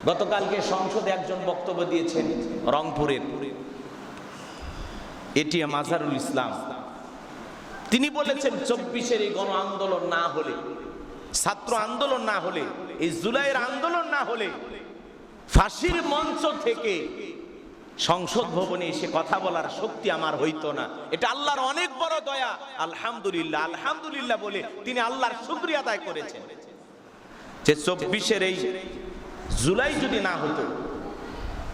গতকালকে সংসদে একজন বক্তব্য দিয়েছেন রংপুরের এটিএম আজহারুল ইসলাম। তিনি বলেছেন 24-এর এই গণ আন্দোলন না হলে, ছাত্র আন্দোলন না হলে, এই জুলাইয়ের আন্দোলন না হলে ফাঁসির মঞ্চ থেকে সংসদ ভবনে এসে কথা বলার শক্তি আমার হইতো না। এটা আল্লাহর অনেক বড় দয়া। আলহামদুলিল্লাহ, আলহামদুলিল্লাহ বলে তিনি আল্লাহর শুকরিয়া আদায় করেছেন যে 24-এর এই জুলাই যদি না হতো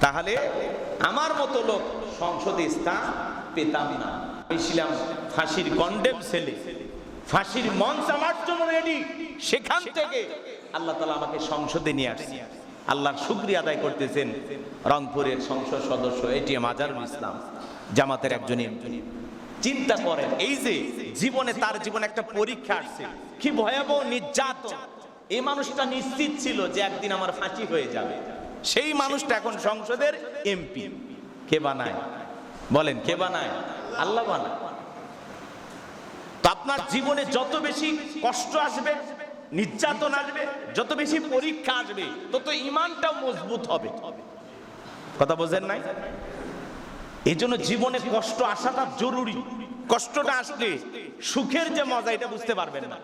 তাহলে আমার মতো লোক সংসদে স্থান পেতাম না। আমি ছিলাম ফাঁসির কন্ডেম সেলে, ফাঁসির মঞ্চ আমার জন্য রেডি। সেখান থেকে আল্লাহ তাআলা আমাকে সংসদে নিয়ে আসছে। আল্লাহর শুকরিয়া আদায় করতেছেন রংপুরের সংসদ সদস্য এটিএম আজহারুল ইসলাম, জামাতের একজন এমপি। চিন্তা করেন, এই যে জীবনে তার জীবনে একটা পরীক্ষা আসছে, কি ভয়াবহ নির্যাতন। এই মানুষটা নিশ্চিত ছিল যে একদিন আমার ফাঁসি হয়ে যাবে। সেই মানুষটা এখন সংসদের এমপি। কে বানায় বলেন? কে বানায়? আল্লাহ বানায়। তো আপনার জীবনে যত বেশি কষ্ট আসবে, নির্যাতন আসবে, যত বেশি পরীক্ষা আসবে, তত ঈমানটাও মজবুত হবে। কথা বোঝেন নাই? এই জন্য জীবনে কষ্ট আসাটা জরুরি। কষ্টটা আসলে সুখের যে মজা এটা বুঝতে পারবেন না।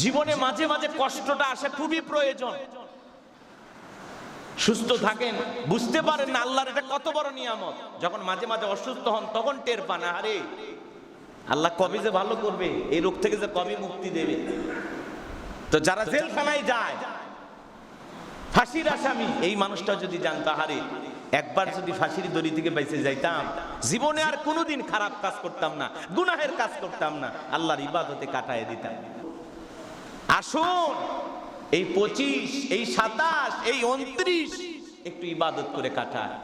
জীবনে মাঝে মাঝে কষ্টটা আসে, খুবই প্রয়োজন। সুস্থ থাকেন, বুঝতে পারেন না আল্লাহর এটা কত বড় নিয়ামত। যখন মাঝে মাঝে অসুস্থ হন তখন টের পান, আরে আল্লাহ কবে যে ভালো করবে, এই রোগ থেকে যে কবে মুক্তি দেবে। তো যারা জেলখানায় যায়, ফাঁসির আসামি, এই মানুষটা যদি জানতো, আরে একবার যদি ফাঁসির দড়ি থেকে বেঁচে যাইতাম, জীবনে আর কোনোদিন খারাপ কাজ করতাম না, গুনাহের কাজ করতাম না, আল্লাহর ইবাদতে কাটায় দিতাম। আসুন এই 25, এই 27, এই 29 একটু ইবাদত করে কাটায়।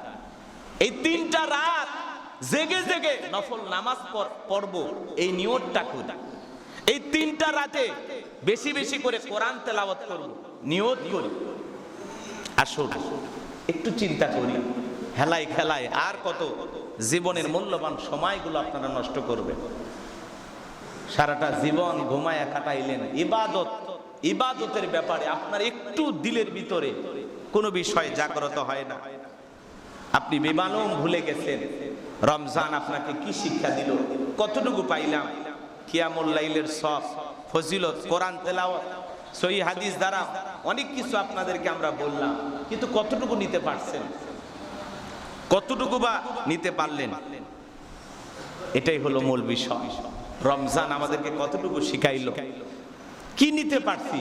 এই 3টা রাত জেগে জেগে নফল নামাজ পড়ব, এই নিয়তটা করি। এই 3টা রাতে বেশি বেশি করে কোরআন তেলাওয়াত করব, নিয়ত করি। আসুন একটু চিন্তা করি, হেলায় খেলায় আর কত জীবনের মূল্যবান সময়গুলো আপনারা নষ্ট করবেন। সারাটা জীবন ঘুমায়া কাটাইলেন। ইবাদতের ব্যাপারে আপনার একটু দিলের ভিতরে কোনো বিষয় জাগ্রত হয় না। আপনি বেমালুম ভুলে গেছেন রমজান আপনাকে কি শিক্ষা দিল, কতটুকু পাইলাম। কিয়ামুল লাইলের সব ফজিলত, কোরআন তেলাওয়াত, সহিহ হাদিস দ্বারা অনেক কিছু আপনাদেরকে আমরা বললাম, কিন্তু কতটুকু নিতে পারছেন? কতটুকু বা নিতে পারলেন? এটাই হলো মূল বিষয়। রমজান আমাদেরকে কতটুকু শিখাইলো, কি নিতে পারছি?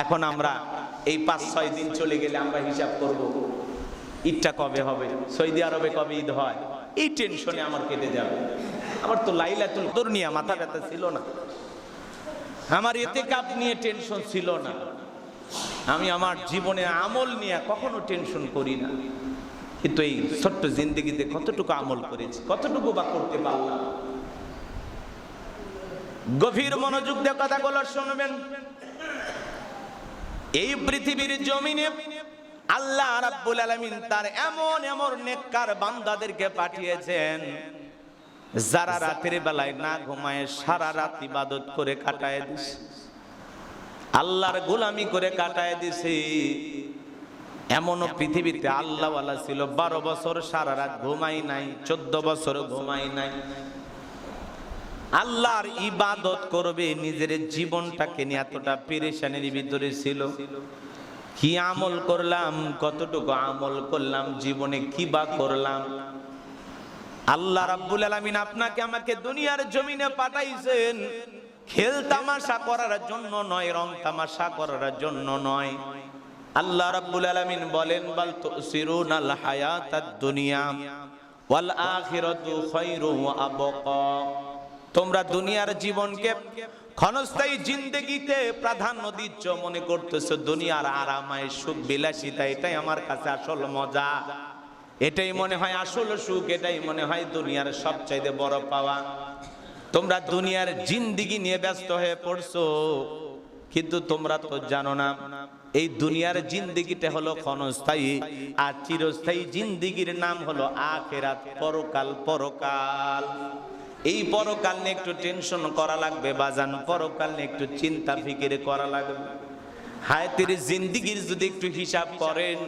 এখন আমরা এই 5-6 দিন চলে গেলে আমরা হিসাব করব, ঈদটা কবে হবে, সৌদি আরবে কবে ঈদ হয়, এই টেনশনে আমার কেটে যাবে। আমার তো লাইলাতুল কদর নিয়ে মাথা ব্যথা ছিল না, আমার ইতিকাফ নিয়ে টেনশন ছিল না, আমি আমার জীবনে আমল নিয়ে কখনো টেনশন করি না। কিন্তু এই ছোট্ট জিন্দেগিতে কতটুকু আমল করেছি, কতটুকু বা করতে পারলাম? গভীর মনোযোগ দিয়ে কথাগুলো শুনবেন। এই পৃথিবীর জমিনে আল্লাহ রাব্বুল আলামিন তার এমন এমন নেককার বান্দাদেরকে পাঠিয়েছেন, যারা রাতের বেলায় না ঘুমায় সারা রাত ইবাদত করে কাটায় দিছে, আল্লাহর গোলামি করে কাটায় দিছে। এমনও পৃথিবীতে আল্লাহওয়ালা ছিল 12 বছর সারা রাত ঘুমাই নাই, 14 বছর ঘুমাই নাই। আল্লাহর ইবাদত করবে, নিজের জীবনটাকে নিয়ে এতটা পেরেশানির ভিতরে ছিল। কি আমল করলাম, কতটুকু আমল করলাম, জীবনে কি বা করলাম? আল্লাহ রাব্বুল আলামিন আপনাকে আমাকে দুনিয়ার জমিনে পাঠাইছেন খেল তামাশা করার জন্য নয়, রং তামাশা করার জন্য নয়। আল্লাহ রাব্বুল আলামিন বলেন, বাল তুসিরুনাল হায়াতাদ দুনিয়া ওয়াল আখিরাতু খায়রু ওয়া আবকা। তোমরা দুনিয়ার জীবনকে ক্ষণস্থায়ী জিন্দেগিতে প্রাধান্য দিচ্ছ, মনে করতেছো দুনিয়ার আরামায় সুখ বিলাসিতা এটাই আমার কাছে আসল মজা, এটাই মনে হয় আসল সুখ, এটাই মনে হয় দুনিয়ার সবচাইতে বড় পাওয়া। তোমরা দুনিয়ার জিন্দেগি নিয়ে ব্যস্ত হয়ে পড়ছো, কিন্তু তোমরা তো জানো না এই দুনিয়ার জিন্দেগিটা হলো ক্ষণস্থায়ী, আর চিরস্থায়ী জিন্দেগির নাম হলো আখিরাত, পরকাল। পরকাল, এই পরকাল নিয়ে একটু টেনশন করা লাগবে বাজান, পরকাল নিয়ে একটু চিন্তা ফিকির করা লাগবে। হায়াতের জিন্দেগির যদি একটু হিসাব করেন,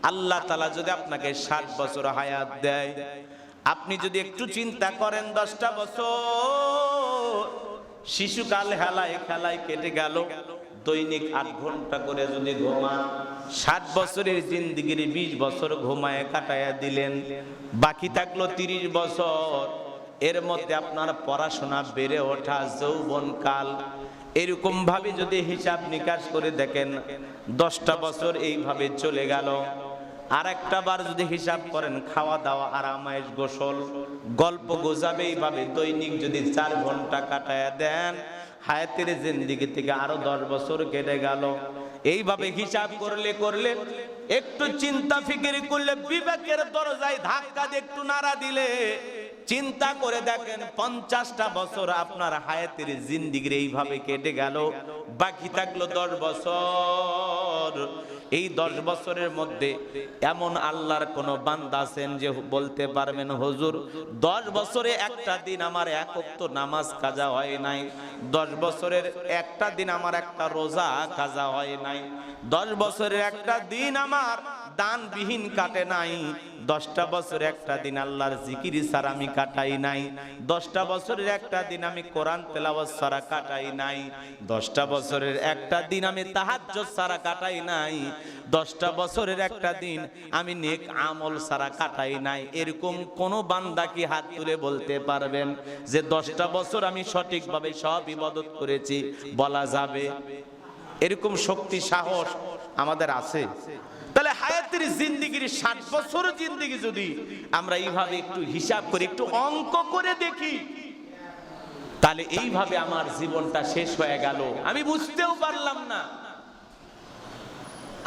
আল্লাহ তাআলা যদি আপনাকে 60 বছর হায়াত দেয়, আপনি যদি একটু চিন্তা করেন 10টা বছর শিশুকাল হেলায় খেলায় কেটে গেল, দৈনিক 8 ঘন্টা করে যদি ঘুমান, 60 বছরের জিন্দেগির 20 বছর ঘুমায় কাটায়া দিলেন, বাকি থাকলো 30 বছর। এর মধ্যে আপনার পড়াশোনা, বেড়ে ওঠা, যৌবনকাল, এরকম ভাবে যদি হিসাব নিকাশ করে দেখেন 10টা বছর এইভাবে চলে গেল। আর একটা বার যদি হিসাব করেন খাওয়া দাওয়া, আরামায়েশ, গোসল, গল্প গোজাবে, এইভাবে দৈনিক যদি 4 ঘন্টা কাটায়া দেন, হায়াতের জিন্দেগি থেকে আরো 10 বছর কেটে গেল। এইভাবে হিসাব করলে করলে একটু চিন্তা ফিকির করলে, বিবেকের দরজায় ধাক্কা দিয়ে একটু নাড়া দিলে, চিন্তা করে দেখেন 50টা বছর আপনার হায়াতের জিন্দেগির এইভাবে কেটে গেল, বাকি থাকলো 10 বছর। এই 10 বছরের মধ্যে এমন আল্লাহর কোন বান্দা আছেন যে বলতে পারবেন হুজুর 10 বছরে একটা দিন আমার এক ওয়াক্ত নামাজ কাজা হয় নাই, 10 বছরের একটা দিন আমার একটা রোজা কাজা হয় নাই, 10 বছরের একটা দিন আমার দানবিহীন কাটে নাই, 10টা বছরে একটা দিন আল্লাহর জিকির ছাড়া আমি কাটাই নাই, 10টা বছরের একটা দিন আমি কোরআন তেলাওয়াত ছাড়া কাটাই নাই, 10টা বছরের একটা দিন আমি তাহাজ্জুদ ছাড়া কাটাই নাই, 10টা বছরের একটা দিন আমি নেক আমল ছাড়া কাটাই নাই। এরকম কোন বান্দা কি হাত তুলে বলতে পারবেন যে 10টা বছর আমি সঠিকভাবে সব ইবাদত করেছি? বলা যাবে? এরকম শক্তি সাহস আমাদের আছে? তাহলে হায়াতের জিন্দেগির 60 বছর জিন্দেগি যদি আমরা এইভাবে একটু হিসাব করি, একটু অঙ্ক করে দেখি, তাহলে এইভাবে আমার জীবনটা শেষ হয়ে গেল, আমি বুঝতেও পারলাম না।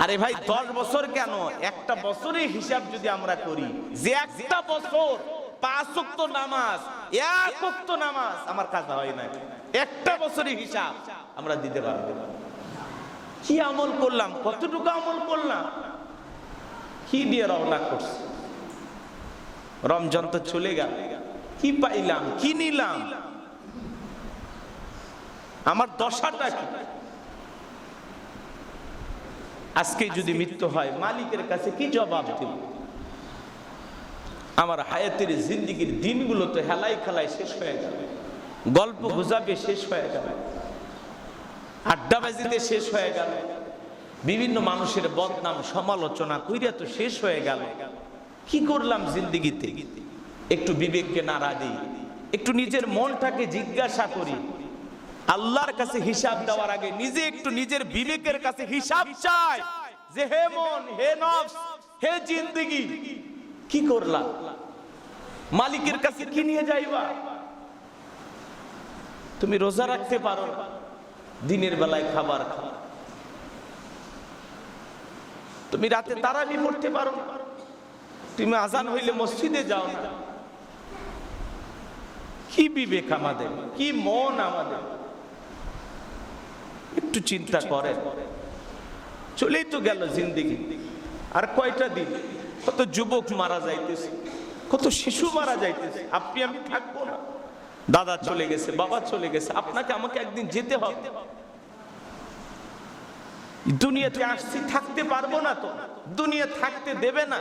আরে ভাই 10 বছর কেন, একটা বছরের হিসাব যদি আমরা করি, যে একটা বছর 5 ওয়াক্ত নামাজ, 1 ওয়াক্ত নামাজ আমার কাজা হয় না, একটা বছরের হিসাব আমরা দিতে পারবো। কি আমল করলাম, কতটুকু আমল করলাম, কি দিয়ে রওনা করছি, রমজান তো চলে গেল, কি পাইলাম, কি নিলাম, আমার দশাটা কি? আজকে যদি মৃত্যু হয় মালিকের কাছে কি জবাব দেব? আমার হায়াতের জিন্দেগির দিনগুলো তো হেলাই খেলায় শেষ হয়ে গেল, গল্প গুজবে শেষ হয়ে গেল, আড্ডাবাজিতে শেষ হয়ে গেল, বিভিন্ন মানুষের বদনাম সমালোচনা কইরা তো শেষ হয়ে গেল। কি করলাম জিন্দেগিতে? একটু বিবেককে নাড়া দিই, একটু নিজের মনটাকে জিজ্ঞাসা করি, আল্লাহর কাছে হিসাব দেওয়ার আগে নিজে একটু নিজের বিবেকের কাছে হিসাব চাই যে হে মন, হে নফস, হে জিন্দেগি, কি করলাম? মালিকের কাছে কি নিয়ে যাইবা? তুমি রোজা রাখতে পারো না, দিনের বেলায় খাবার খাও, তুমি রাতে তারাবি পড়তে পারো না, তুমি আজান হইলে মসজিদে যাও না। কি বিবেক আমাদের, কি মন আমাদের, একটু চিন্তা করেন। চলেই তো গেল জিন্দেগি, আর কয়টা দিন? কত যুবক মারা যাইতেছে, কত শিশু মারা যাইতেছে, আপনি আমি থাকবো না, দাদা চলে গেছে, বাবা চলে গেছে, আপনাকে আমাকে একদিন যেতে হবে। দুনিয়াতে আসছি, থাকতে পারবো না তো, দুনিয়া থাকতে দেবে না,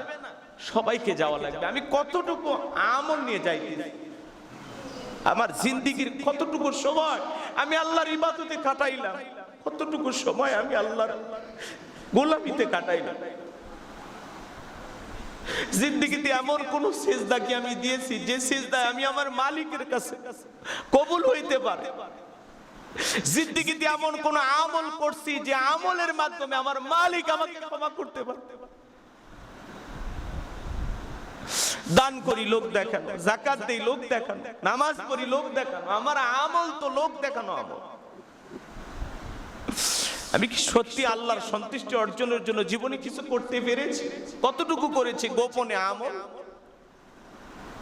সবাইকে যাওয়া লাগবে। আমি কতটুকু আমল নিয়ে যাইতেছি, আমার জিন্দেগির কতটুকু সময় আমি আল্লাহর ইবাদতে কাটাইলাম, কতটুকু সময় আমি আল্লাহর গোলামিতে কাটাইলাম। জিন্দেগিতে এমন কোন সিজদা কি আমি দিয়েছি যে সিজদায় আমি আমার মালিকের কাছে কবুল হইতে পারে? জিন্দেগিতে এমন কোন আমল করছি যে আমলের মাধ্যমে আমার মালিক আমাকে ক্ষমা করতে পারে? দান করি লোক দেখানো, যাকাত দেই লোক দেখানো, নামাজ পড়ি লোক দেখানো, আমার আমল তো লোক দেখানো আমল। আমি কি সত্যি আল্লাহর সন্তুষ্টি অর্জনের জন্য জীবনে কিছু করতে পেরেছি? কতটুকু করেছি গোপনে আমল?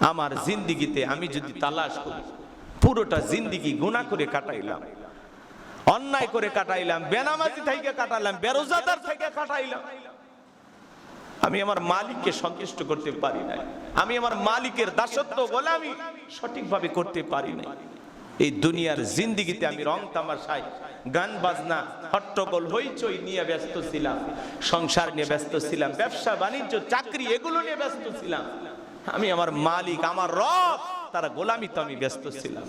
আমার জিন্দেগিতে আমি যদি তালাশ করি, পুরোটা জিন্দেগি গুনাহ করে কাটাইলাম, অন্যায় করে কাটাইলাম, বেনামাজি থেকে কাটাইলাম, বেরোজাদার থেকে কাটাইলাম, আমি আমার মালিককে সন্তুষ্ট করতে পারি নাই, আমি আমার মালিকের দাসত্ব গোলামি সঠিকভাবে করতে পারি নাই। এই দুনিয়ার জিন্দিগিতে আমি রং তামাশায়, গান বাজনা, হট্টগোল হইচই নিয়ে ব্যস্ত ছিলাম, সংসার নিয়ে ব্যস্ত ছিলাম, ব্যবসা বাণিজ্য চাকরি এগুলো নিয়ে ব্যস্ত ছিলাম। আমি আমার মালিক, আমার রব, তার গোলামি তো আমি ব্যস্ত ছিলাম।